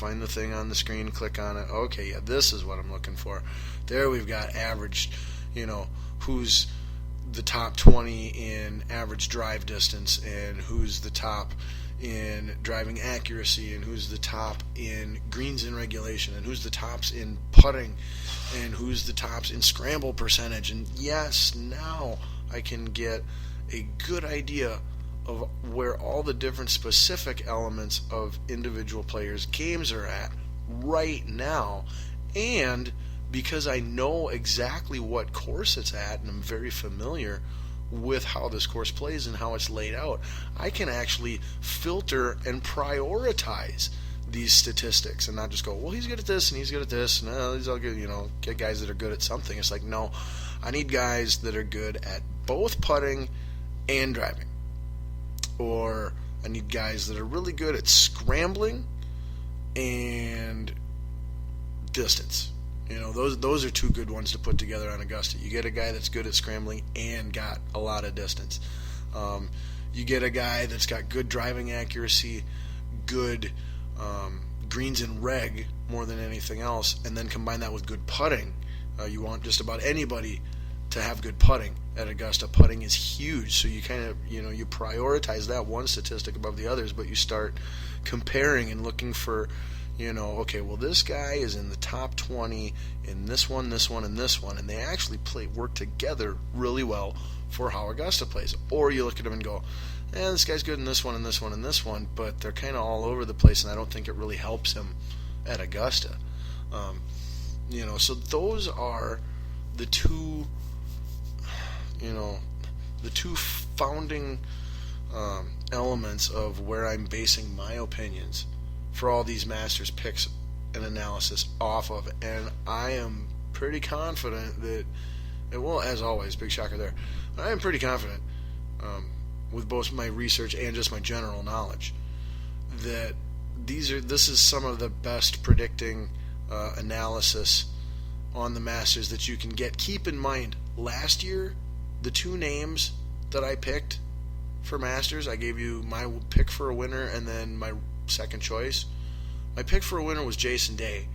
find the thing on the screen, click on it. Okay, yeah, this is what I'm looking for. There we've got average, who's the top 20 in average drive distance, and who's the top in driving accuracy, and who's the top in greens in regulation, and who's the tops in putting, and who's the tops in scramble percentage. And yes, now I can get a good idea of where all the different specific elements of individual players' games are at right now. And because I know exactly what course it's at, and I'm very familiar with how this course plays and how it's laid out, I can actually filter and prioritize these statistics and not just go, well, he's good at this and he's good at this, and he's all good, get guys that are good at something. It's like, no, I need guys that are good at both putting and driving. Or I need guys that are really good at scrambling and distance. Those are two good ones to put together on Augusta. You get a guy that's good at scrambling and got a lot of distance. You get a guy that's got good driving accuracy, good greens and reg more than anything else, and then combine that with good putting. You want just about anybody to have good putting at Augusta. Putting is huge, so you kind of, you prioritize that one statistic above the others, but you start comparing and looking for, okay, well, this guy is in the top 20 in this one, this one, and this one, and they actually work together really well for how Augusta plays. Or you look at them and go, this guy's good in this one, and this one, and this one, but they're kind of all over the place, and I don't think it really helps him at Augusta. So those are the two, the two founding elements of where I'm basing my opinions for all these Masters picks and analysis off of. And I am pretty confident that, well, as always, big shocker there, I am pretty confident with both my research and just my general knowledge that this is some of the best predicting analysis on the Masters that you can get. Keep in mind, last year, the two names that I picked for Masters, I gave you my pick for a winner and then my second choice. My pick for a winner was Jason Day,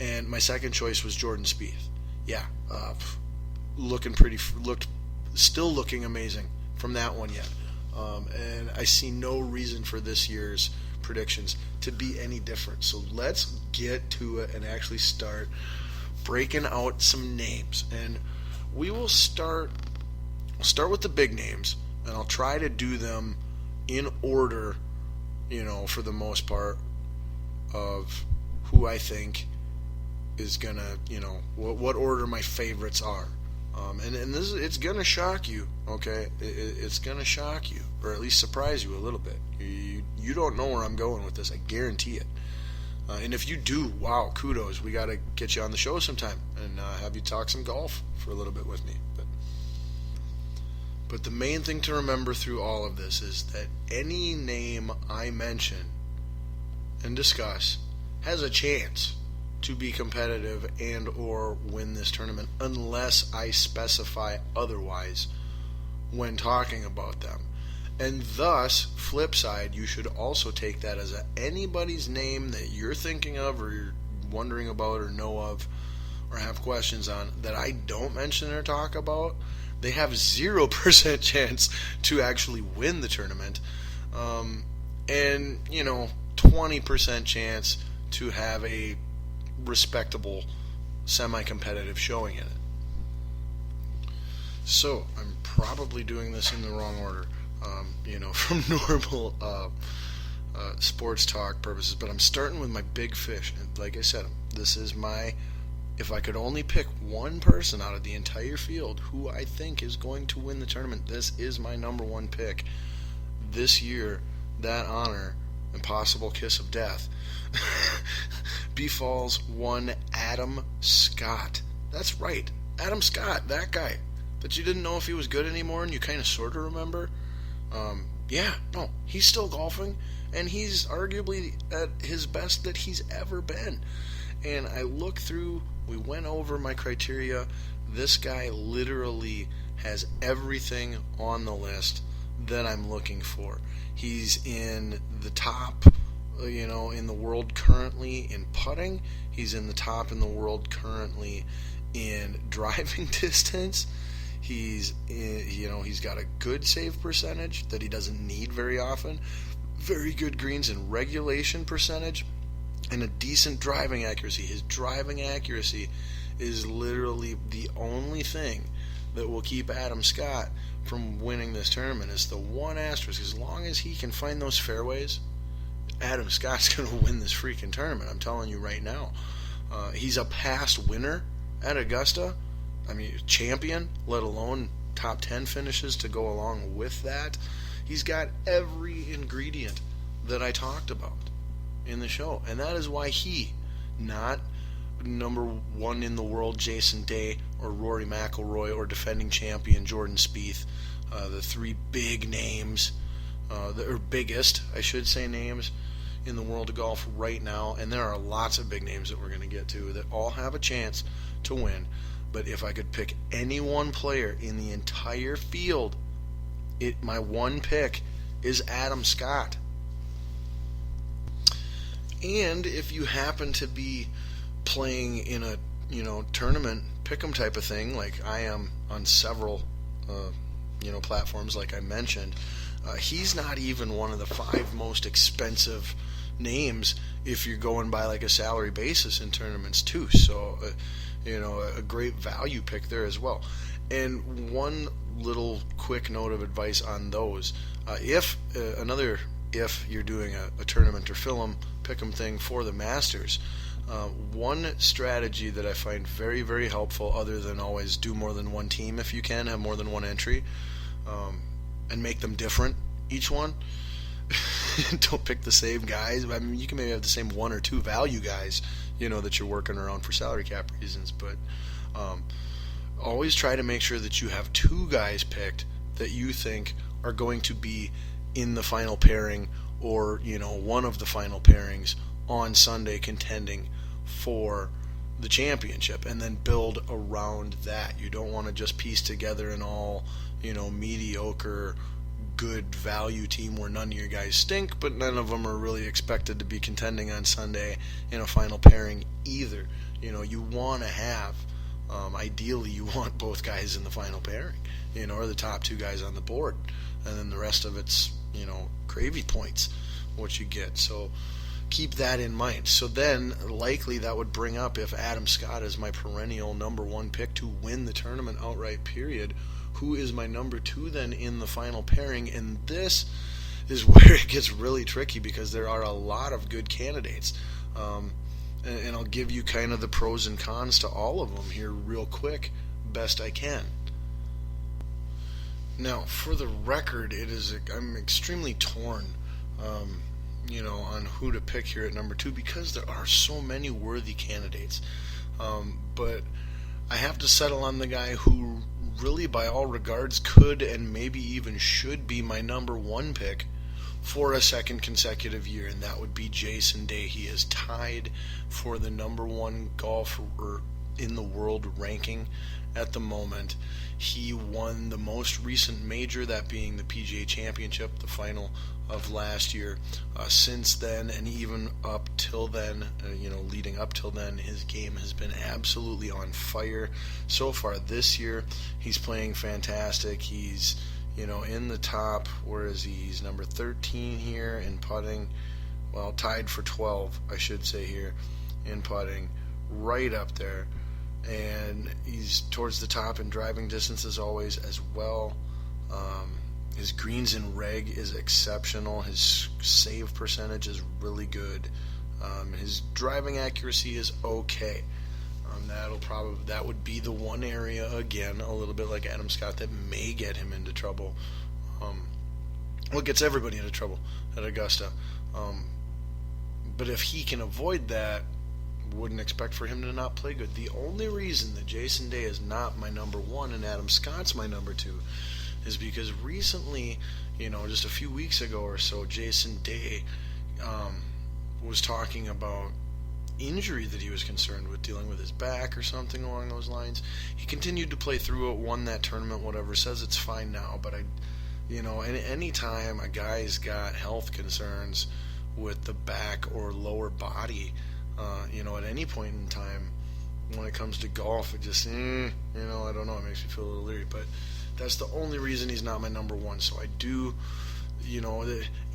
and my second choice was Jordan Spieth. Yeah, still looking amazing from that one yet. And I see no reason for this year's predictions to be any different. So let's get to it and actually start breaking out some names. And we will start with the big names, and I'll try to do them in order, for the most part, of who I think is gonna, what order my favorites are. And this it's gonna shock you, okay? It's gonna shock you, or at least surprise you a little bit. You don't know where I'm going with this, I guarantee it. And if you do, wow, kudos. We gotta get you on the show sometime and have you talk some golf for a little bit with me. But the main thing to remember through all of this is that any name I mention and discuss has a chance to be competitive and or win this tournament unless I specify otherwise when talking about them. And thus, flip side, you should also take that as anybody's name that you're thinking of or you're wondering about or know of or have questions on that I don't mention or talk about. They have 0% chance to actually win the tournament, and 20% chance to have a respectable semi-competitive showing in it. So I'm probably doing this in the wrong order, from normal sports talk purposes, but I'm starting with my big fish. And like I said, this is if I could only pick one person out of the entire field who I think is going to win the tournament, this is my number one pick this year. That honor and possible kiss of death befalls one Adam Scott. That's right, Adam Scott, that guy that you didn't know if he was good anymore and you kind of sort of remember. He's still golfing, and he's arguably at his best that he's ever been. And I looked through, we went over my criteria. This guy literally has everything on the list that I'm looking for. He's in the top in the world currently in putting. He's in the top in the world currently in driving distance. He's got a good save percentage that he doesn't need very often. Very good greens and regulation percentage, and a decent driving accuracy. His driving accuracy is literally the only thing that will keep Adam Scott from winning this tournament. It's the one asterisk. As long as he can find those fairways, Adam Scott's going to win this freaking tournament. I'm telling you right now. He's a past winner at Augusta. I mean, champion, let alone top 10 finishes to go along with that. He's got every ingredient that I talked about in the show. And that is why he, not number one in the world Jason Day or Rory McIlroy or defending champion Jordan Spieth, the three big names, or biggest, I should say, names in the world of golf right now. And there are lots of big names that we're going to get to that all have a chance to win. But if I could pick any one player in the entire field, my one pick is Adam Scott. And if you happen to be playing in a tournament pick'em type of thing, like I am on several platforms, like I mentioned, he's not even one of the 5 most expensive names if you're going by like a salary basis in tournaments too. So a great value pick there as well. And one little quick note of advice on those: if you're doing a tournament or pick'em thing for the Masters, one strategy that I find very, very helpful, other than always do more than one team if you can, have more than one entry, and make them different, each one. Don't pick the same guys. I mean, you can maybe have the same 1 or 2 value guys, that you're working around for salary cap reasons, but always try to make sure that you have 2 guys picked that you think are going to be in the final pairing or, one of the final pairings on Sunday contending for the championship, and then build around that. You don't want to just piece together an all, mediocre, good value team where none of your guys stink, but none of them are really expected to be contending on Sunday in a final pairing either. You want to have, ideally, you want both guys in the final pairing, or the top 2 guys on the board, and then the rest of it's, gravy points, what you get. So keep that in mind. So then, likely that would bring up, if Adam Scott is my perennial number 1 pick to win the tournament outright, period, who is my number 2 then in the final pairing? And this is where it gets really tricky, because there are a lot of good candidates. And I'll give you kind of the pros and cons to all of them here real quick, best I can. Now, for the record, I'm extremely torn, on who to pick here at number 2, because there are so many worthy candidates. But I have to settle on the guy who really, by all regards, could and maybe even should be my number 1 pick for a second consecutive year, and that would be Jason Day. He is tied for the number 1 golfer in the world ranking at the moment. He won the most recent major, that being the PGA Championship, the final of last year. Since then, and even up till then, leading up till then, his game has been absolutely on fire. So far this year, he's playing fantastic. He's, in the top, where is he? He's number 13 here in putting. Well, tied for 12, I should say, here in putting. Right up there. And he's towards the top in driving distance as always as well. His greens and reg is exceptional. His save percentage is really good. His driving accuracy is okay. That would be the one area, again, a little bit like Adam Scott, that may get him into trouble. It gets everybody into trouble at Augusta. But if he can avoid that, wouldn't expect for him to not play good. The only reason that Jason Day is not my number 1 and Adam Scott's my number 2 is because recently, just a few weeks ago or so, Jason Day was talking about injury that he was concerned with, dealing with his back or something along those lines. He continued to play through it, won that tournament, whatever, says it's fine now, but any time a guy's got health concerns with the back or lower body, at any point in time. When it comes to golf, it just, I don't know, it makes me feel a little leery, but that's the only reason he's not my number one. So I do,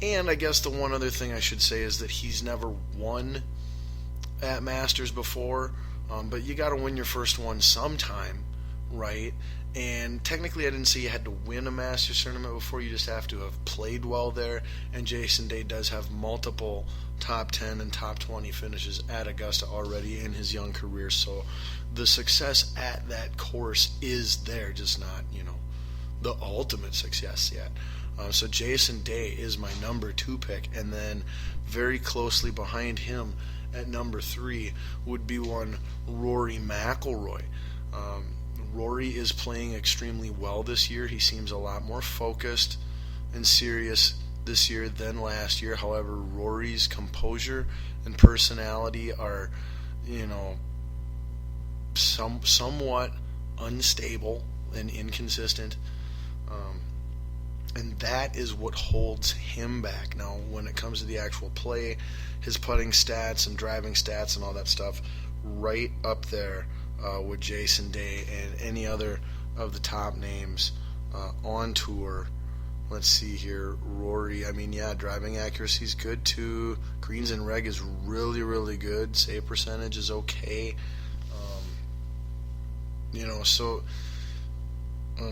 and I guess the one other thing I should say is that he's never won at Masters before, but you got to win your first one sometime, right? And technically, I didn't say you had to win a Masters tournament before. You just have to have played well there. And Jason Day does have multiple top 10 and top 20 finishes at Augusta already in his young career. So the success at that course is there, just not, the ultimate success yet. So Jason Day is my number 2 pick. And then very closely behind him at number 3 would be one Rory McIlroy. Rory is playing extremely well this year. He seems a lot more focused and serious this year than last year. However, Rory's composure and personality are, somewhat unstable and inconsistent. And that is what holds him back. Now, when it comes to the actual play, his putting stats and driving stats and all that stuff, right up there with Jason Day and any other of the top names on tour. Let's see here. Rory, driving accuracy is good too. Greens and reg is really, really good. Save percentage is okay.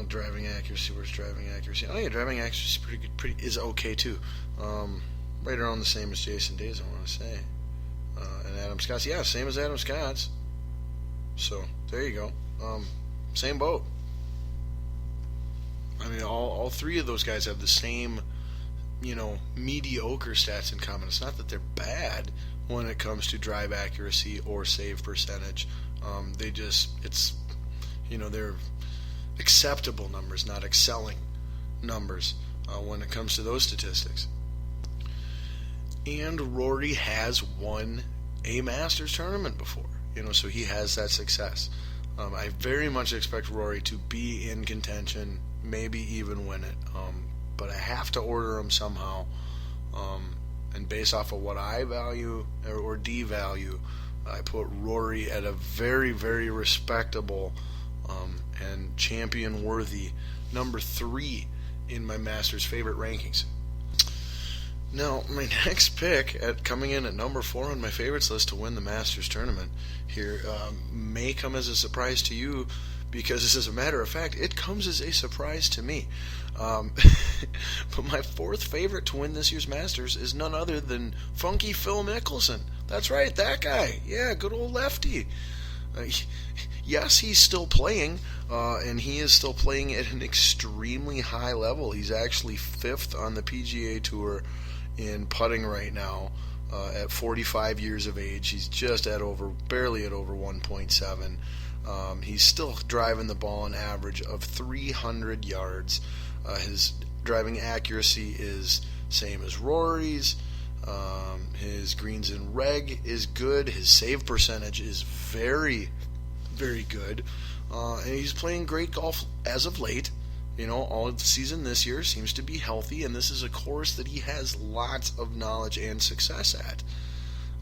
Driving accuracy. Where's driving accuracy? Oh yeah, driving accuracy is pretty good. Is okay too. Right around the same as Jason Day's, I want to say. And Adam Scott's, yeah, same as Adam Scott's. So there you go. Same boat. All three of those guys have the same, mediocre stats in common. It's not that they're bad when it comes to drive accuracy or save percentage. They're acceptable numbers, not excelling numbers when it comes to those statistics. And Rory has won a Masters tournament before, so he has that success. I very much expect Rory to be in contention, maybe even win it. But I have to order him somehow. And based off of what I value or devalue, I put Rory at a very, very respectable and champion-worthy number 3 in my Masters favorite rankings. Now, my next pick, coming in at number 4 on my favorites list to win the Masters tournament here, may come as a surprise to you, because as a matter of fact, it comes as a surprise to me. But my 4th favorite to win this year's Masters is none other than Funky Phil Mickelson. That's right, that guy. Yeah, good old lefty. Yes, he's still playing, and he is still playing at an extremely high level. He's actually 5th on the PGA Tour in putting right now at 45 years of age. He's just barely at over 1.7. He's still driving the ball an average of 300 yards. His driving accuracy is same as Rory's. His greens and reg is good. His save percentage is very, very good. And he's playing great golf as of late. All of the season this year seems to be healthy, and this is a course that he has lots of knowledge and success at.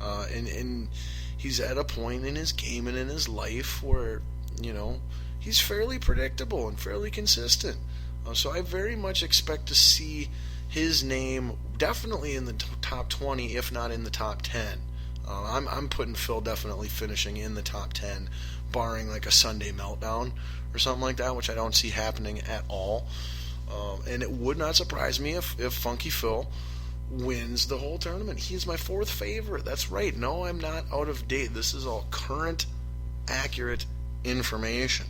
And he's at a point in his game and in his life where, he's fairly predictable and fairly consistent. So I very much expect to see his name definitely in the top 20, if not in the top 10. I'm putting Phil definitely finishing in the top 10, barring like a Sunday meltdown or something like that, which I don't see happening at all. And it would not surprise me if Funky Phil wins the whole tournament. He is my 4th favorite. That's right. No, I'm not out of date. This is all current, accurate information.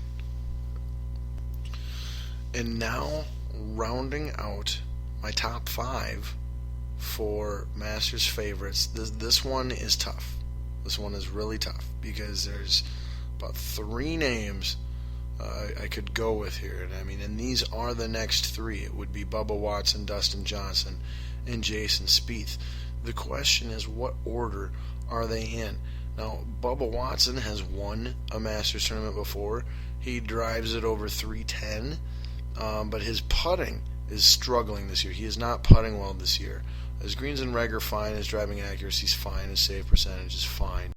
And now, rounding out my top 5 for Masters favorites. This one is tough. This one is really tough because there's about 3 names I could go with here. And these are the next 3. It would be Bubba Watson, Dustin Johnson, and Jason Spieth. The question is, what order are they in? Now, Bubba Watson has won a Masters tournament before. He drives it over 310, but his putting is struggling this year. He is not putting well this year. His greens and reg are fine. His driving accuracy is fine. His save percentage is fine.